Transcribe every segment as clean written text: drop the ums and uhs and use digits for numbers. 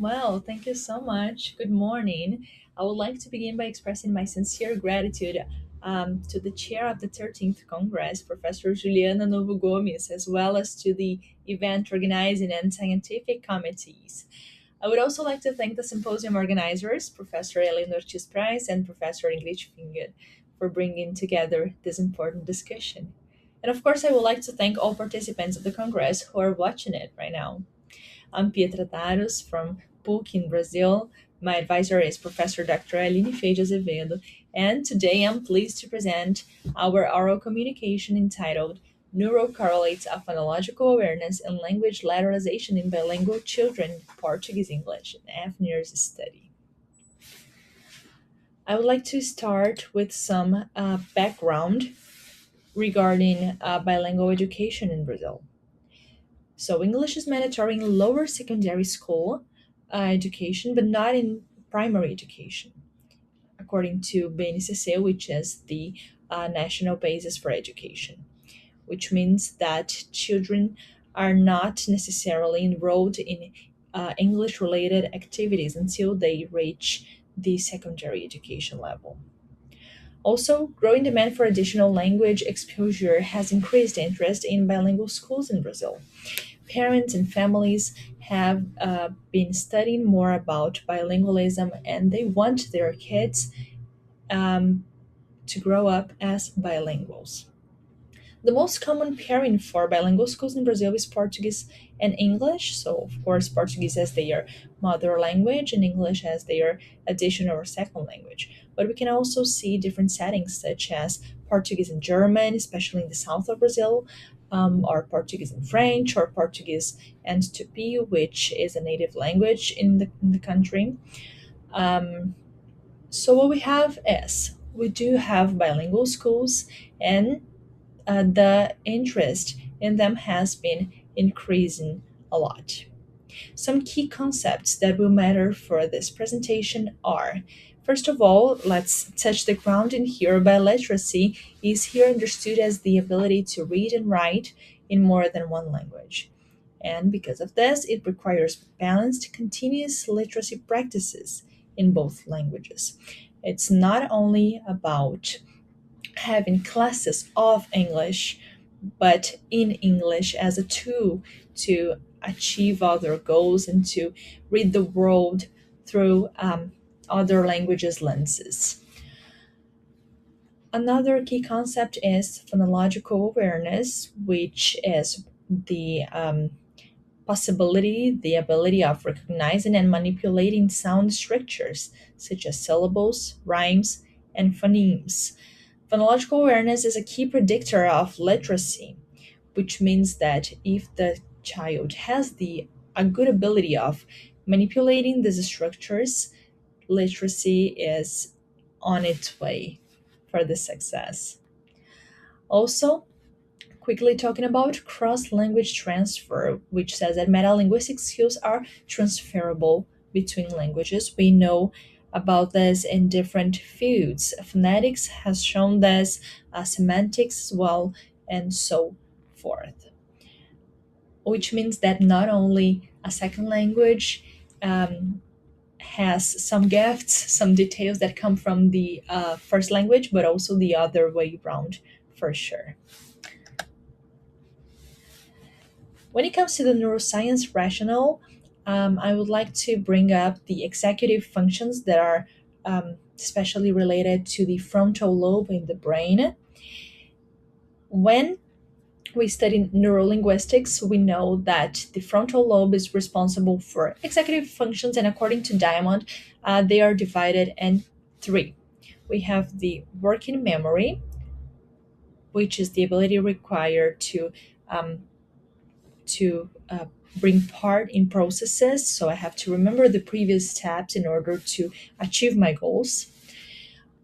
Well, thank you so much. Good morning. I would like to begin by expressing my sincere gratitude to the chair of the 13th Congress, Professor Juliana Novo Gomes, as well as to the event organizing and scientific committees. I would also like to thank the symposium organizers, Professor Aline Price and Professor English Finger, for bringing together this important discussion. And of course, I would like to thank all participants of the Congress who are watching it right now. I'm pietradaros from PUC in Brazil. My advisor is Professor Dr. Aline Ros Azevedo, and today I'm pleased to present our oral communication entitled Neural Correlates of Phonological Awareness and Language Lateralization in Bilingual Children, Portuguese English, an fNIRS study. I would like to start with some background regarding bilingual education in Brazil. So English is mandatory in lower secondary school education, but not in primary education, according to BNCC, which is the national basis for education, which means that children are not necessarily enrolled in English-related activities until they reach the secondary education level. Also, growing demand for additional language exposure has increased interest in bilingual schools in Brazil. Parents and families have been studying more about bilingualism and they want their kids um, to grow up as bilinguals. The most common pairing for bilingual schools in Brazil is Portuguese and English. So, of course, Portuguese as their mother language and English as their additional or second language. But we can also see different settings such as Portuguese and German, especially in the south of Brazil, or Portuguese and French, or Portuguese and Tupi, which is a native language in the country. Um, so, what we have is we do have bilingual schools, and the interest in them has been increasing a lot. Some key concepts that will matter for this presentation are: first of all, let's touch the ground in here. Biliteracy is here understood as the ability to read and write in more than one language. And because of this, it requires balanced, continuous literacy practices in both languages. It's not only about having classes of English, but in English as a tool to achieve other goals and to read the world through other languages' lenses. Another key concept is phonological awareness, which is the possibility, the ability of recognizing and manipulating sound structures such as syllables, rhymes, and phonemes. Phonological awareness is a key predictor of literacy, which means that if the child has a good ability of manipulating these structures, literacy is on its way for the success. Also, quickly talking about cross-language transfer, which says that metalinguistic skills are transferable between languages. We know about this in different fields. Phonetics has shown this, semantics as well, and so forth. Which means that not only a second language has some gifts, some details that come from the first language, but also the other way around for sure. When it comes to the neuroscience rationale, I would like to bring up the executive functions that are especially related to the frontal lobe in the brain. When we study neurolinguistics, we know that the frontal lobe is responsible for executive functions, and according to Diamond, they are divided in three. We have the working memory, which is the ability required um, to bring part in processes. So I have to remember the previous steps in order to achieve my goals.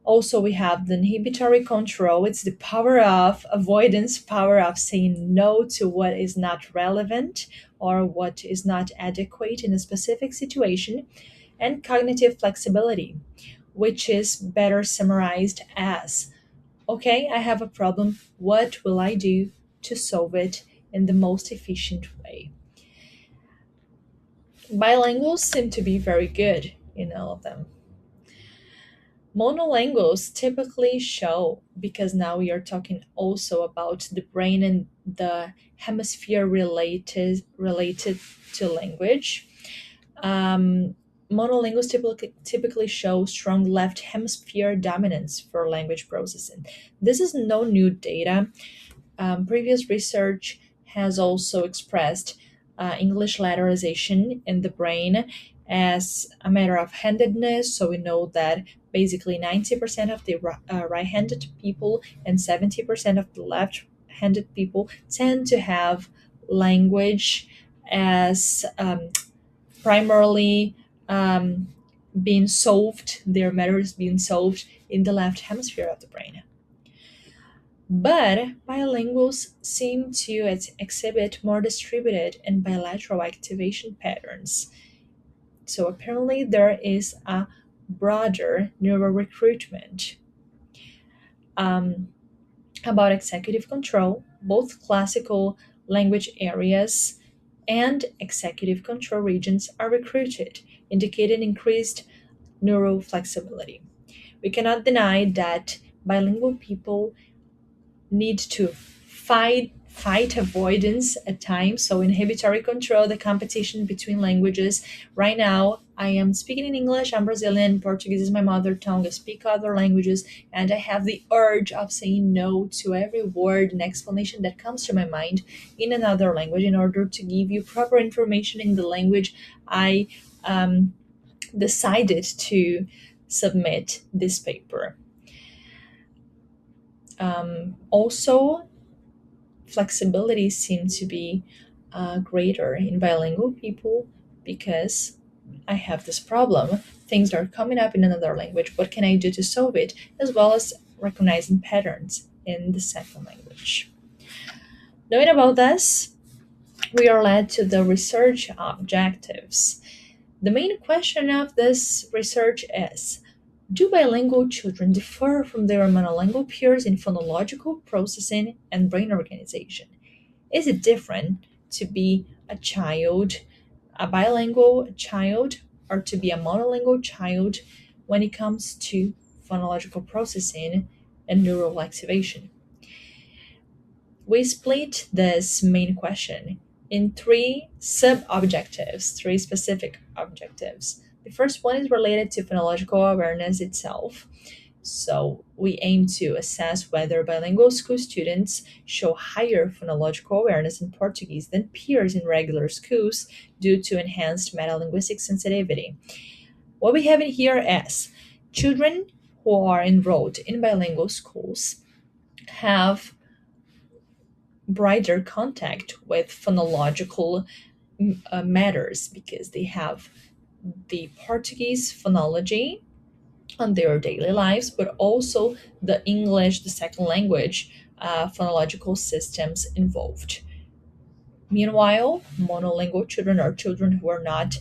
Also, we have the inhibitory control. It's the power of avoidance, power of saying no to what is not relevant or what is not adequate in a specific situation. And cognitive flexibility, which is better summarized as, okay, I have a problem. What will I do to solve it in the most efficient way? Bilinguals seem to be very good in all of them. Monolinguals typically show, because now we are talking also about the brain and the hemisphere related to language. Um, Monolinguals typically show strong left hemisphere dominance for language processing. This is no new data. Previous research has also expressed English lateralization in the brain as a matter of handedness. So we know that basically 90% of the right handed people and 70% of the left handed people tend to have language as primarily being solved, their matters being solved in the left hemisphere of the brain. But bilinguals seem to exhibit more distributed and bilateral activation patterns. So apparently, there is a broader neural recruitment. Um, about executive control, both classical language areas and executive control regions are recruited, indicating increased neural flexibility. We cannot deny that bilingual people need to fight avoidance at times, so inhibitory control, the competition between languages. Right now I am speaking in English, I'm Brazilian, Portuguese is my mother tongue, I speak other languages, and I have the urge of saying no to every word and explanation that comes to my mind in another language in order to give you proper information in the language I decided to submit this paper. Also, flexibility seems to be greater in bilingual people because I have this problem. Things are coming up in another language. What can I do to solve it? As well as recognizing patterns in the second language. Knowing about this, we are led to the research objectives. The main question of this research is: do bilingual children differ from their monolingual peers in phonological processing and brain organization? Is it different to be a child, a bilingual child, or to be a monolingual child when it comes to phonological processing and neural activation? We split this main question in three sub-objectives, three specific objectives. The first one is related to phonological awareness itself. So we aim to assess whether bilingual school students show higher phonological awareness in Portuguese than peers in regular schools due to enhanced metalinguistic sensitivity. What we have in here is children who are enrolled in bilingual schools have brighter contact with phonological matters because they have the Portuguese phonology on their daily lives, but also the English, the second language, phonological systems involved. Meanwhile, monolingual children or children who are not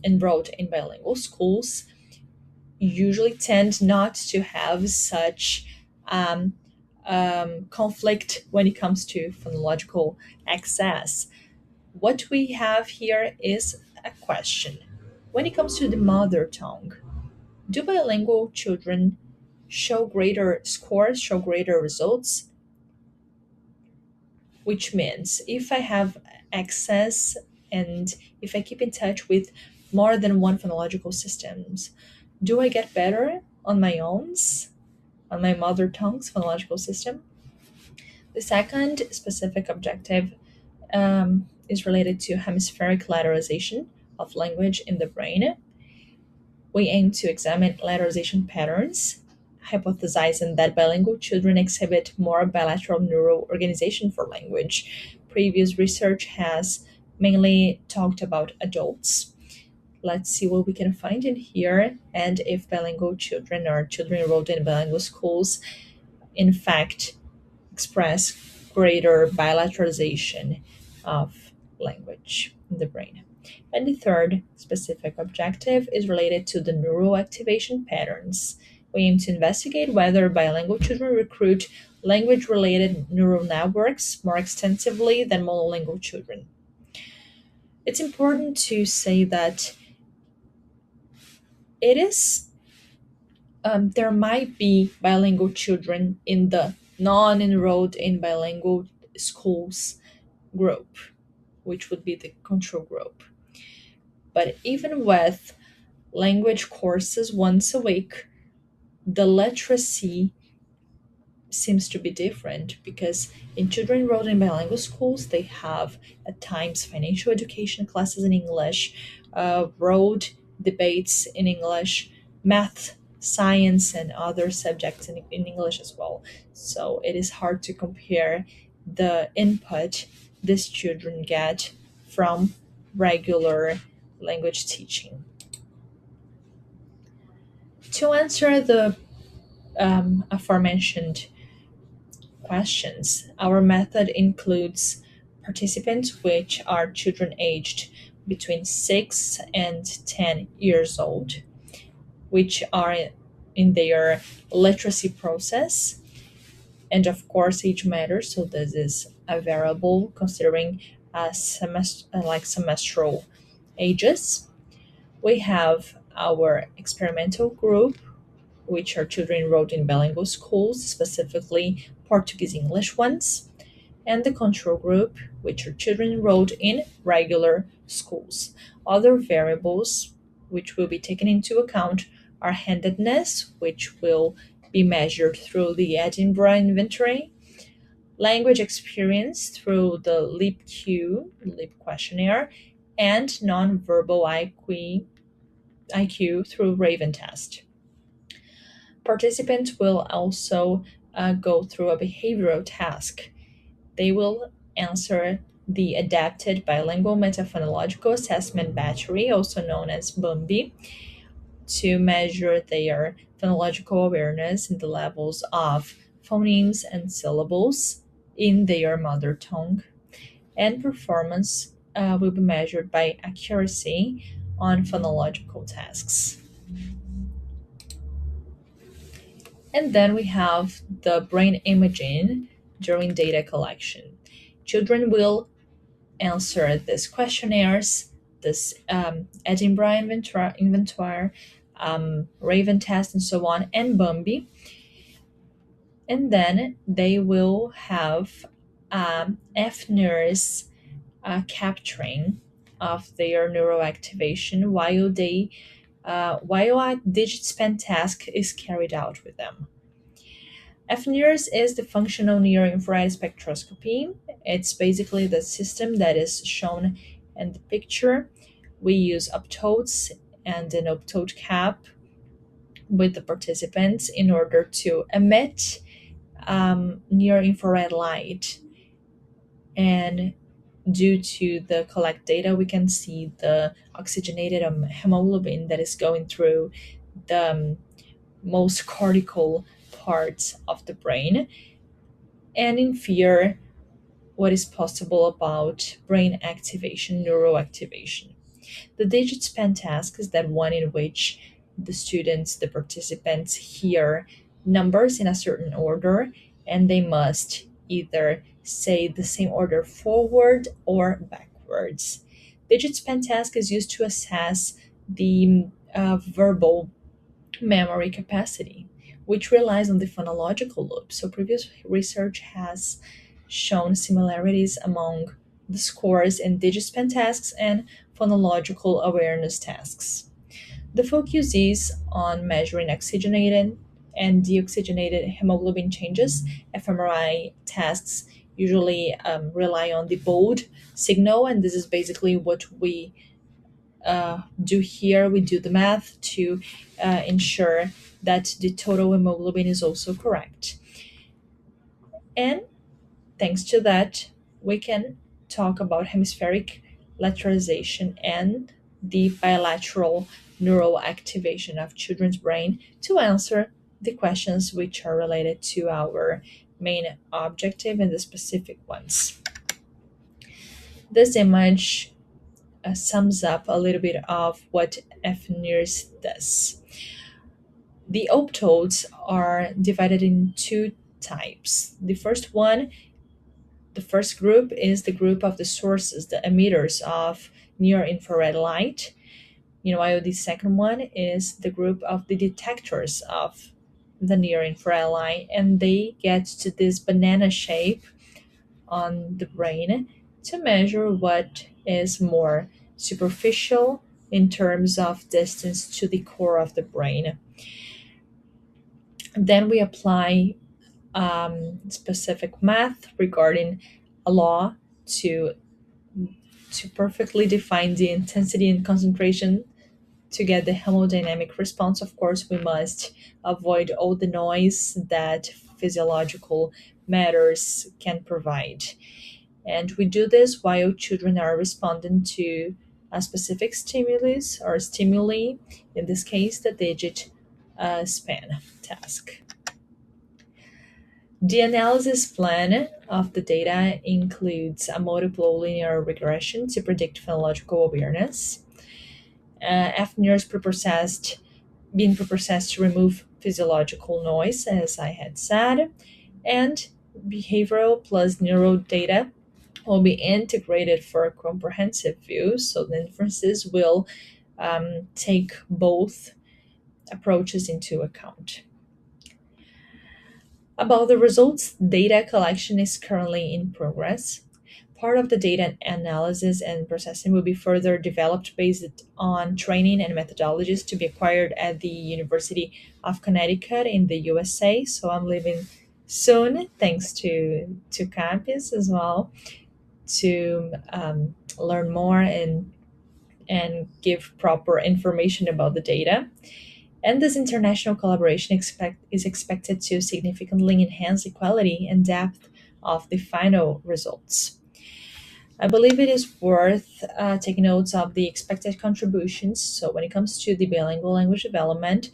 enrolled in bilingual schools usually tend not to have such conflict when it comes to phonological access. What we have here is a question. When it comes to the mother tongue, do bilingual children show greater scores, show greater results? Which means if I have access and if I keep in touch with more than one phonological systems, do I get better on my own, on my mother tongue's phonological system? The second specific objective is related to hemispheric lateralization of language in the brain. We aim to examine lateralization patterns, hypothesizing that bilingual children exhibit more bilateral neural organization for language. Previous research has mainly talked about adults. Let's see what we can find in here and if bilingual children or children enrolled in bilingual schools, in fact, express greater bilateralization of language in the brain. And the third specific objective is related to the neural activation patterns. We aim to investigate whether bilingual children recruit language related neural networks more extensively than monolingual children. It's important to say that it is there might be bilingual children in the non-enrolled in bilingual schools group, which would be the control group. But even with language courses once a week, the literacy seems to be different because in children enrolled in bilingual schools, they have at times financial education classes in English, road debates in English, math, science, and other subjects in English as well. So it is hard to compare the input these children get from regular language teaching. To answer the aforementioned questions, our method includes participants which are children aged between 6 and 10 years old, which are in their literacy process. And of course, age matters, so this is a variable considering semestral ages. We have our experimental group, which are children enrolled in bilingual schools, specifically Portuguese English ones, and the control group, which are children enrolled in regular schools. Other variables which will be taken into account are handedness, which will be measured through the Edinburgh Inventory, language experience through the LEAP questionnaire, and nonverbal IQ through Raven test. Participants will also go through a behavioral task. They will answer the Adapted Bilingual Metaphonological Assessment Battery, also known as BUMBI, to measure their phonological awareness in the levels of phonemes and syllables in their mother tongue. And performance will be measured by accuracy on phonological tasks. And then we have the brain imaging during data collection. Children will answer these questionnaires, this Edinburgh inventory, Raven test, and so on, and Bumby. And then they will have fNIRS capturing of their neural activation while a digit span task is carried out with them. fNIRS is the functional near infrared spectroscopy. It's basically the system that is shown in the picture. We use optodes and an optode cap with the participants in order to emit near infrared light. And due to the collect data, we can see the oxygenated hemoglobin that is going through the most cortical parts of the brain and infer what is possible about brain activation, neural activation. The digit span task is that one in which the participants hear numbers in a certain order and they must either say the same order forward or backwards. Digit span task is used to assess the verbal memory capacity, which relies on the phonological loop. So previous research has shown similarities among the scores in digispan tasks and phonological awareness tasks. The focus is on measuring oxygenated and deoxygenated hemoglobin changes. fMRI tasks usually rely on the bold signal, and this is basically what we do here. We do the math to ensure that the total hemoglobin is also correct. And thanks to that, we can talk about hemispheric lateralization and the bilateral neural activation of children's brain to answer the questions which are related to our main objective and the specific ones. This image sums up a little bit of what fNIRS does. The optodes are divided in two types. The first group is the group of the sources, the emitters of near infrared light. While the second one is the group of the detectors of the near infrared light, and they get to this banana shape on the brain to measure what is more superficial in terms of distance to the core of the brain. Then we apply specific math regarding a law to perfectly define the intensity and concentration to get the hemodynamic response. Of course, we must avoid all the noise that physiological matters can provide. And we do this while children are responding to a specific stimulus or stimuli, in this case, the digit span task. The analysis plan of the data includes a multiple linear regression to predict phonological awareness, fNIRS being preprocessed to remove physiological noise, as I had said, and behavioral plus neural data will be integrated for a comprehensive view, so the inferences will take both approaches into account. About the results, data collection is currently in progress. Part of the data analysis and processing will be further developed based on training and methodologies to be acquired at the University of Connecticut in the USA. So I'm leaving soon, thanks to campus as well, to learn more and give proper information about the data. And this international collaboration is expected to significantly enhance the quality and depth of the final results. I believe it is worth taking notes of the expected contributions. So, when it comes to the bilingual language development,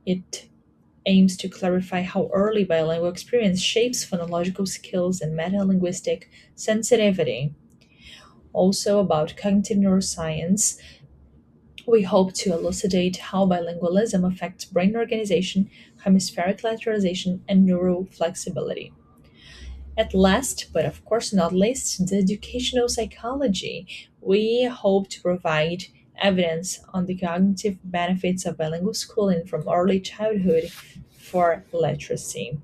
it aims to clarify how early bilingual experience shapes phonological skills and metalinguistic sensitivity. Also, about cognitive neuroscience, we hope to elucidate how bilingualism affects brain organization, hemispheric lateralization, and neural flexibility. At last, but of course not least, the educational psychology. We hope to provide evidence on the cognitive benefits of bilingual schooling from early childhood for literacy.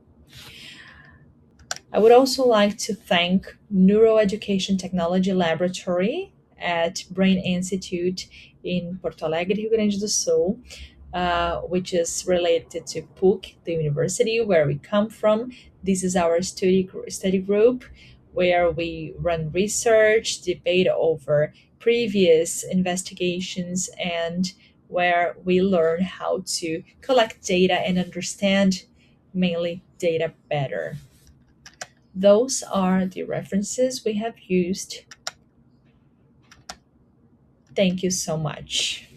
I would also like to thank Neuroeducation Technology Laboratory at Brain Institute in Porto Alegre, Rio Grande do Sul, which is related to PUC, the university where we come from. This is our study group where we run research, debate over previous investigations, and where we learn how to collect data and understand mainly data better. Those are the references we have used. Thank you so much.